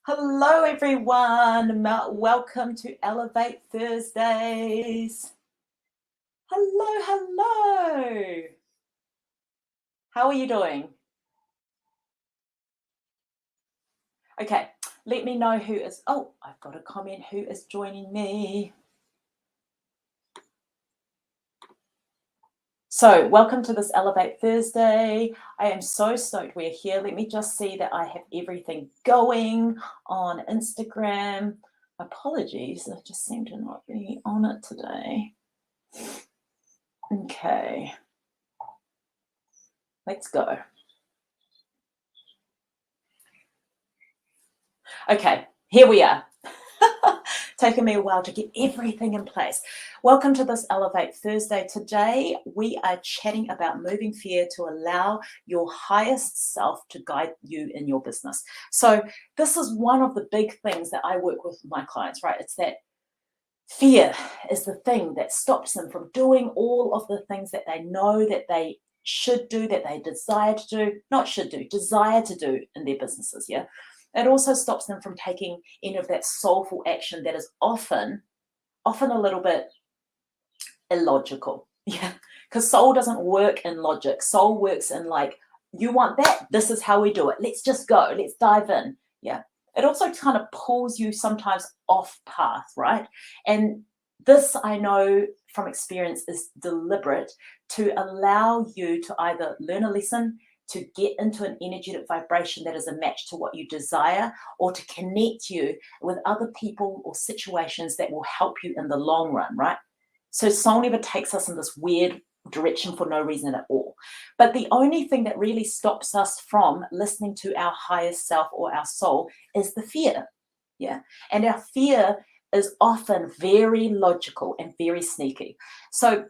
Hello, everyone. Welcome to Elevate Thursdays. Hello, hello. How are you doing? Okay, let me know who is. Oh, I've got a comment. Who is joining me? So, welcome to this Elevate Thursday. I am so stoked we're here. Let me just see that I have everything going on Instagram. Apologies, I just seem to not be on it today. Okay, let's go. Okay, here we are. Taken me a while to get everything in place. Welcome to this Elevate Thursday. Today, we are chatting about moving fear to allow your highest self to guide you in your business. So, this is one of the big things that I work with my clients, right? It's that fear is the thing that stops them from doing all of the things that they know that they should do, that they desire to do, not should do, desire to do in their businesses. Yeah. It also stops them from taking any of that soulful action that is often a little bit illogical. Yeah. Because soul doesn't work in logic. Soul works in like, you want that? This is how we do it. Let's just go. Let's dive in. Yeah. It also kind of pulls you sometimes off path, right? And this I know from experience is deliberate to allow you to either learn a lesson, to get into an energetic vibration that is a match to what you desire, or to connect you with other people or situations that will help you in the long run, right? So soul never takes us in this weird direction for no reason at all. But the only thing that really stops us from listening to our highest self or our soul is the fear. Yeah. And our fear is often very logical and very sneaky. So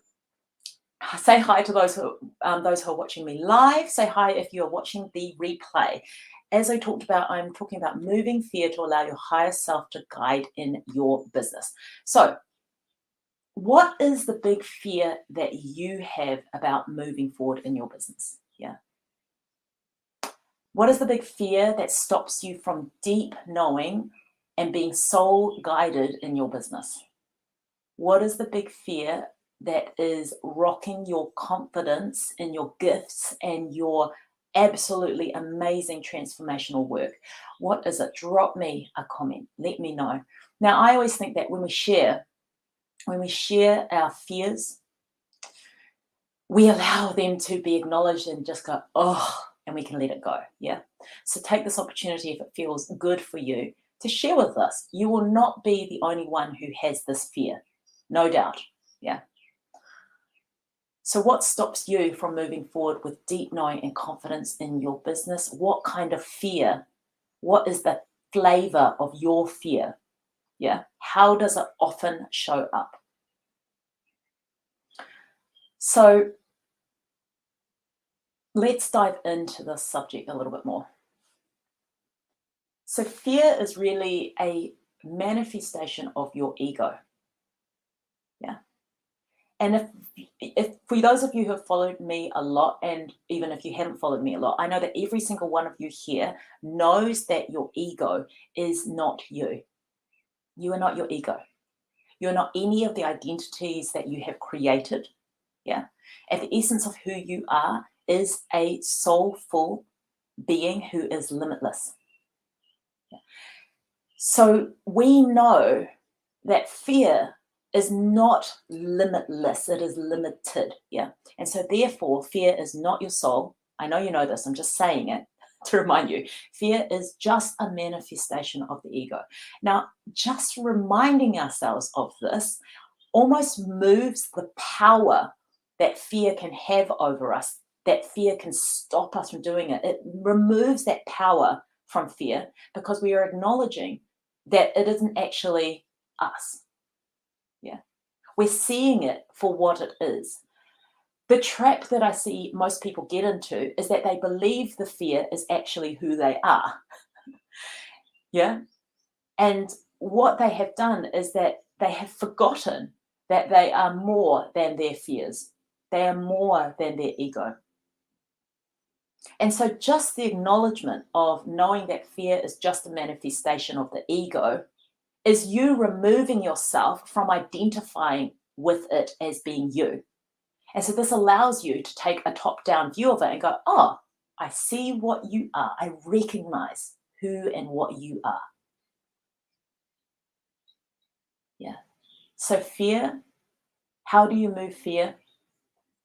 say hi to those who are watching me live. Say hi if you're watching the replay. As I talked about, I'm talking about moving fear to allow your higher self to guide in your business. So what is the big fear that you have about moving forward in your business? Yeah. What is the big fear that stops you from deep knowing and being soul guided in your business? What is the big fear that is rocking your confidence in your gifts and your absolutely amazing transformational work? What is it? Drop me a comment. Let me know. Now, I always think that when we share our fears, we allow them to be acknowledged and just go, oh, and we can let it go. Yeah. So take this opportunity if it feels good for you to share with us. You will not be the only one who has this fear, no doubt. Yeah. So, what stops you from moving forward with deep knowing and confidence in your business? What kind of fear? What is the flavor of your fear? Yeah. How does it often show up? So, let's dive into this subject a little bit more. So, fear is really a manifestation of your ego. Yeah. And if for those of you who have followed me a lot, and even if you haven't followed me a lot, I know that every single one of you here knows that your ego is not you. You are not your ego. You're not any of the identities that you have created. Yeah. At the essence of who you are is a soulful being who is limitless. Yeah. So we know that fear is not limitless, it is limited. Yeah. And so therefore, fear is not your soul. I know you know this, I'm just saying it to remind you. Fear is just a manifestation of the ego. Now, just reminding ourselves of this almost moves the power that fear can have over us, that fear can stop us from doing it. It removes that power from fear because we are acknowledging that it isn't actually us. Yeah. We're seeing it for what it is. The trap that I see most people get into is that they believe the fear is actually who they are. Yeah. And what they have done is that they have forgotten that they are more than their fears. They are more than their ego. And so just the acknowledgement of knowing that fear is just a manifestation of the ego is you removing yourself from identifying with it as being you. And so this allows you to take a top-down view of it and go, oh, I see what you are. I recognize who and what you are. Yeah. So fear, how do you move fear?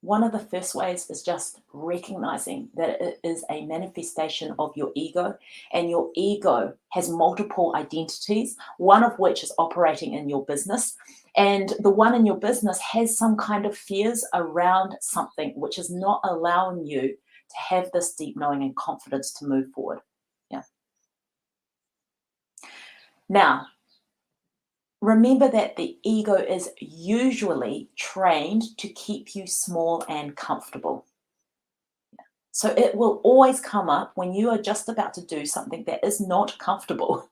One of the first ways is just recognizing that it is a manifestation of your ego, and your ego has multiple identities, one of which is operating in your business. And the one in your business has some kind of fears around something which is not allowing you to have this deep knowing and confidence to move forward. Yeah. Now, remember that the ego is usually trained to keep you small and comfortable. So it will always come up when you are just about to do something that is not comfortable.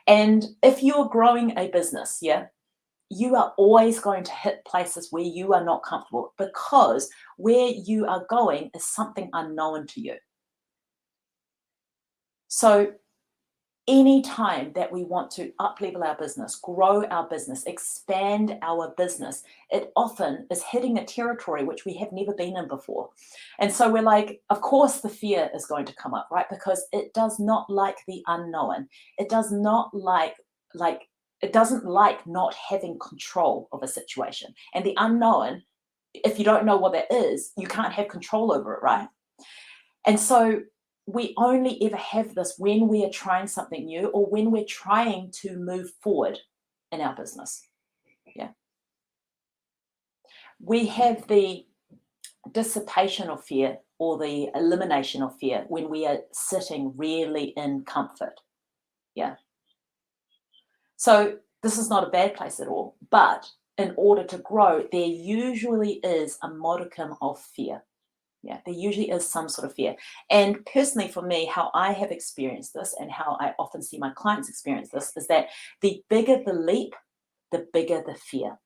And if you are growing a business, yeah, you are always going to hit places where you are not comfortable because where you are going is something unknown to you. So any time that we want to up-level our business, grow our business, expand our business, it often is hitting a territory which we have never been in before. And so we're like, of course the fear is going to come up, right? Because it does not like the unknown. It does not like it doesn't like not having control of a situation. And the unknown, if you don't know what that is, you can't have control over it, right? And so we only ever have this when we are trying something new or when we're trying to move forward in our business. Yeah. We have the dissipation of fear or the elimination of fear when we are sitting really in comfort. Yeah. So this is not a bad place at all, but in order to grow, there usually is a modicum of fear. Yeah, there usually is some sort of fear. And personally, for me, how I have experienced this and how I often see my clients experience this is that the bigger the leap, the bigger the fear.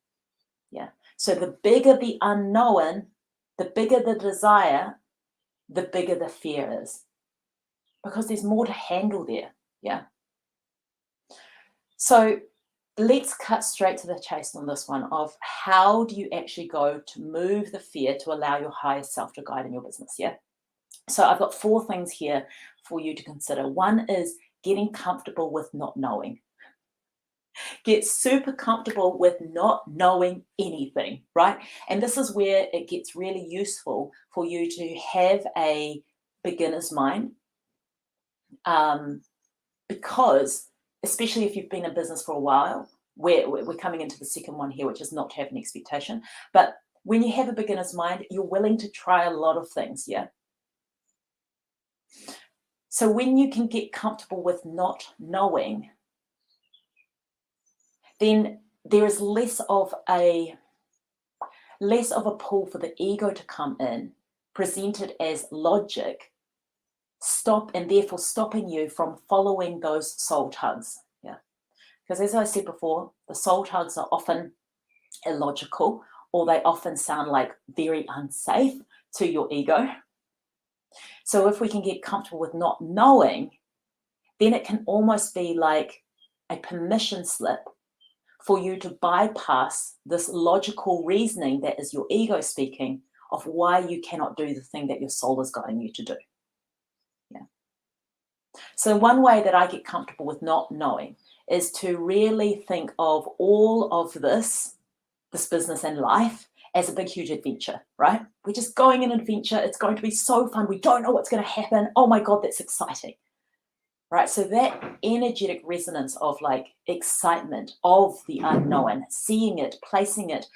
Yeah. So the bigger the unknown, the bigger the desire, the bigger the fear is. Because there's more to handle there. Yeah. So let's cut straight to the chase on this one of how do you actually go to move the fear to allow your higher self to guide in your business. Yeah. So I've got 4 things here for you to consider. One is getting comfortable with not knowing. Get super comfortable with not knowing anything, right? And this is where it gets really useful for you to have a beginner's mind, because especially if you've been in business for a while, we're coming into the second one here, which is not to have an expectation. But when you have a beginner's mind, you're willing to try a lot of things, yeah? So when you can get comfortable with not knowing, then there is less of a pull for the ego to come in, presented as logic, and therefore stopping you from following those soul tugs. Yeah. Because as I said before, the soul tugs are often illogical, or they often sound like very unsafe to your ego. So if we can get comfortable with not knowing, then it can almost be like a permission slip for you to bypass this logical reasoning that is your ego speaking of why you cannot do the thing that your soul is guiding you to do. Yeah. So one way that I get comfortable with not knowing is to really think of all of this business and life as a big, huge adventure, right? We're just going on an adventure. It's going to be so fun. We don't know what's going to happen. Oh my God, that's exciting. Right, so that energetic resonance of like excitement of the unknown, seeing it, placing it,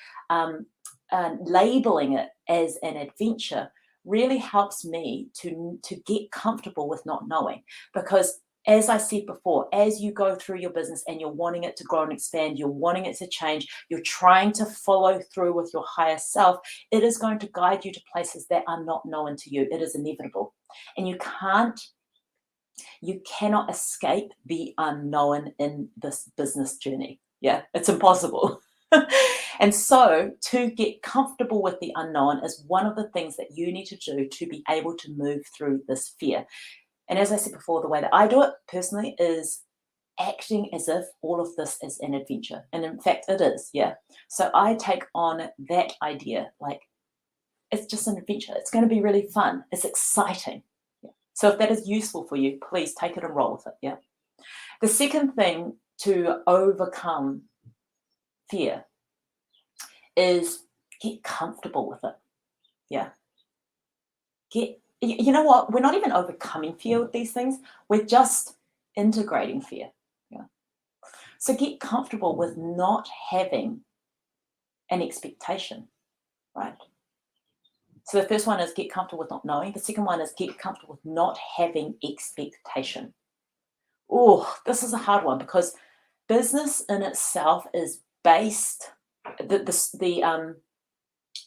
labeling it as an adventure really helps me to get comfortable with not knowing. Because as I said before, as you go through your business and you're wanting it to grow and expand, you're wanting it to change, you're trying to follow through with your higher self, it is going to guide you to places that are not known to you. It is inevitable. And you cannot escape the unknown in this business journey. Yeah, it's impossible. And so to get comfortable with the unknown is one of the things that you need to do to be able to move through this fear. And as I said before, the way that I do it personally is acting as if all of this is an adventure. And in fact, it is, yeah. So I take on that idea, like it's just an adventure. It's going to be really fun. It's exciting. Yeah. So if that is useful for you, please take it and roll with it, yeah. The second thing to overcome fear is get comfortable with it. Yeah. You know what? We're not even overcoming fear with these things. We're just integrating fear. Yeah. So get comfortable with not having an expectation, right? So the first one is get comfortable with not knowing. The second one is get comfortable with not having expectation. Oh, this is a hard one because business in itself is based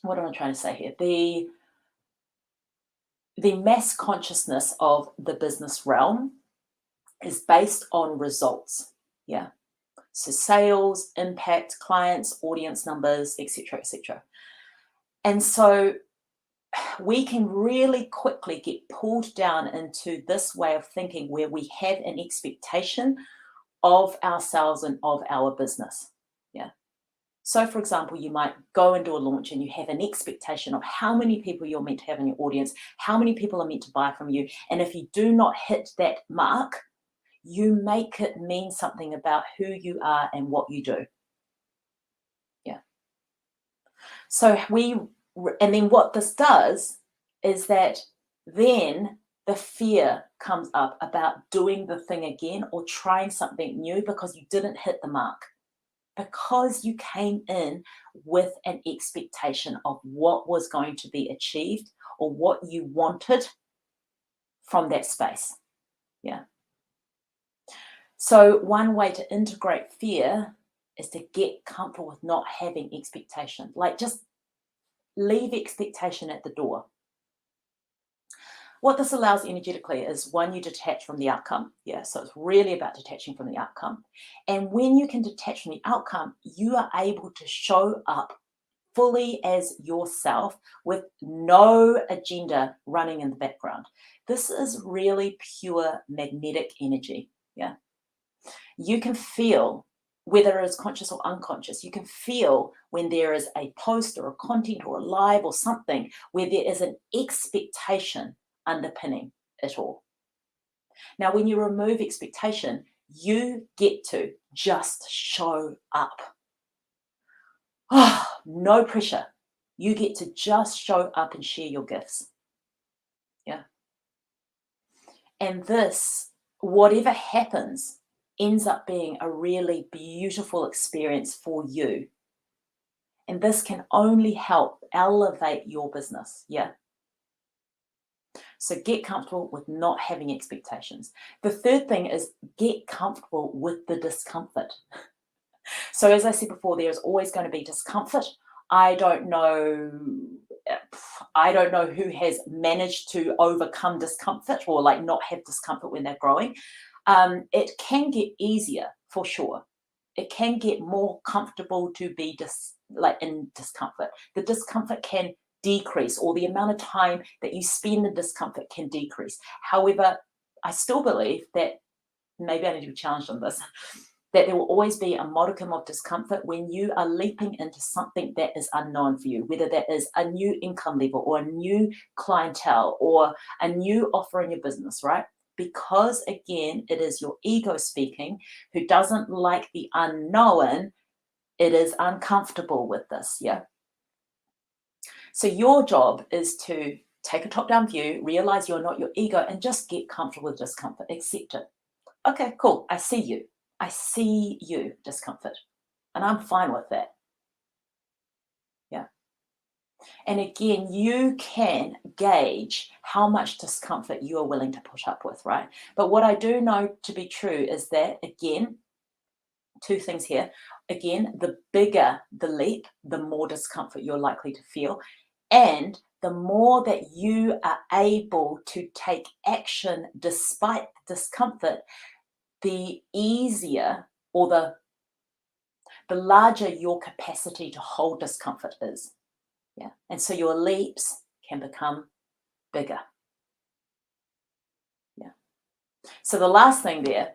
what am I trying to say here? The mass consciousness of the business realm is based on results. Yeah. So sales, impact, clients, audience numbers, etc., etc. And so we can really quickly get pulled down into this way of thinking where we have an expectation of ourselves and of our business. Yeah. So, for example, you might go and do a launch and you have an expectation of how many people you're meant to have in your audience, how many people are meant to buy from you. And if you do not hit that mark, you make it mean something about who you are and what you do. Yeah. So and then what this does is that then the fear comes up about doing the thing again or trying something new because you didn't hit the mark. Because you came in with an expectation of what was going to be achieved or what you wanted from that space. Yeah. So one way to integrate fear is to get comfortable with not having expectation. Like just leave expectation at the door. What this allows energetically is one, you detach from the outcome. Yeah, so it's really about detaching from the outcome. And when you can detach from the outcome, you are able to show up fully as yourself with no agenda running in the background. This is really pure magnetic energy. Yeah. You can feel, whether it's conscious or unconscious, you can feel when there is a post or a content or a live or something where there is an expectation underpinning it all. Now, when you remove expectation, you get to just show up. Oh, no pressure. You get to just show up and share your gifts. Yeah. And this, whatever happens, ends up being a really beautiful experience for you. And this can only help elevate your business. Yeah. So get comfortable with not having expectations. The third thing is get comfortable with the discomfort. So as I said before, there's always going to be discomfort. I don't know who has managed to overcome discomfort or like not have discomfort when they're growing. It can get easier for sure. It can get more comfortable to be in discomfort. The discomfort can decrease, or the amount of time that you spend in discomfort can decrease. However, I still believe that, maybe I need to be challenged on this, that there will always be a modicum of discomfort when you are leaping into something that is unknown for you, whether that is a new income level or a new clientele or a new offer in your business, right? Because again, it is your ego speaking, who doesn't like the unknown. It is uncomfortable with this, yeah? So your job is to take a top-down view, realize you're not your ego, and just get comfortable with discomfort, accept it. Okay, cool, I see you. I see you, discomfort, and I'm fine with that. Yeah. And again, you can gauge how much discomfort you are willing to put up with, right? But what I do know to be true is that, again, two things here. Again, the bigger the leap, the more discomfort you're likely to feel. And the more that you are able to take action despite the discomfort, the easier or the larger your capacity to hold discomfort is. Yeah. And so your leaps can become bigger. Yeah. So the last thing there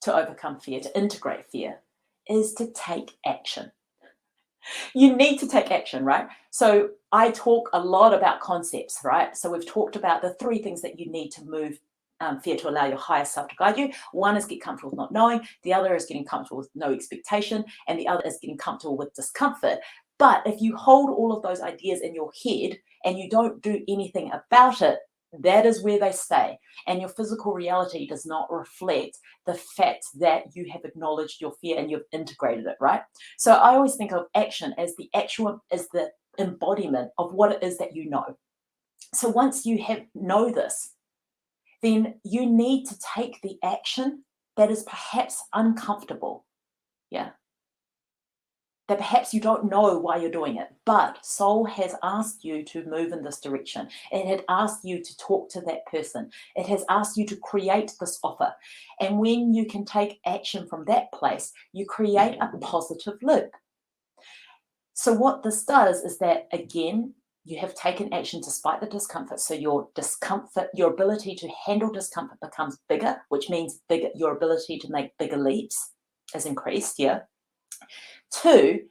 to overcome fear, to integrate fear, is to take action. You need to take action, right? So I talk a lot about concepts, right? So we've talked about the 3 things that you need to move fear to allow your higher self to guide you. One is get comfortable with not knowing. The other is getting comfortable with no expectation. And the other is getting comfortable with discomfort. But if you hold all of those ideas in your head and you don't do anything about it, that is where they stay. And your physical reality does not reflect the fact that you have acknowledged your fear and you've integrated it, right? So I always think of action as the embodiment of what it is that you know. So once you know this, then you need to take the action that is perhaps uncomfortable. Yeah. That perhaps you don't know why you're doing it, but soul has asked you to move in this direction. It had asked you to talk to that person. It has asked you to create this offer. And when you can take action from that place, you create a positive loop. So what this does is that, again, you have taken action despite the discomfort. So your ability to handle discomfort becomes bigger, which means bigger, your ability to make bigger leaps is increased. Yeah. 2,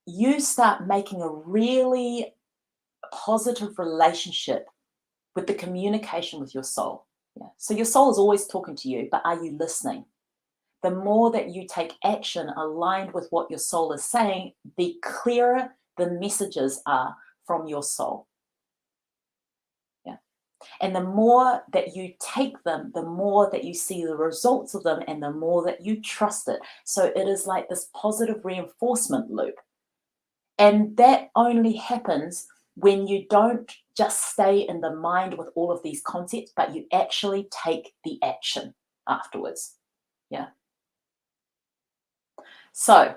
you start making a really positive relationship with the communication with your soul. Yeah. So your soul is always talking to you, but are you listening? The more that you take action aligned with what your soul is saying, the clearer the messages are from your soul. Yeah. And the more that you take them, the more that you see the results of them and the more that you trust it. So it is like this positive reinforcement loop. And that only happens when you don't just stay in the mind with all of these concepts, but you actually take the action afterwards. Yeah. So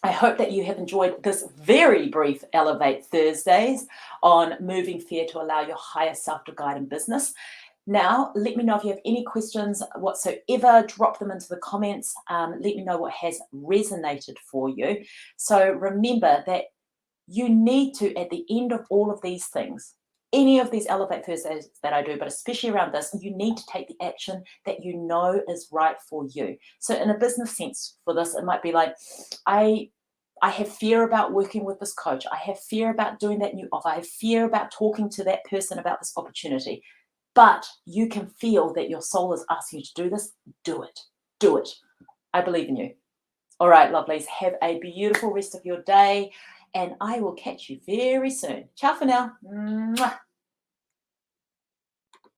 I hope that you have enjoyed this very brief Elevate Thursdays on moving fear to allow your higher self to guide in business. Now, let me know if you have any questions whatsoever. Drop them into the comments. Let me know what has resonated for you. So remember that you need to, at the end of all of these things, any of these Elevate Thursdays that I do, but especially around this, you need to take the action that you know is right for you. So in a business sense for this, it might be like, I have fear about working with this coach. I have fear about doing that new offer. I have fear about talking to that person about this opportunity. But you can feel that your soul is asking you to do this. Do it. Do it. I believe in you. All right, lovelies. Have a beautiful rest of your day. And I will catch you very soon. Ciao for now. Mwah.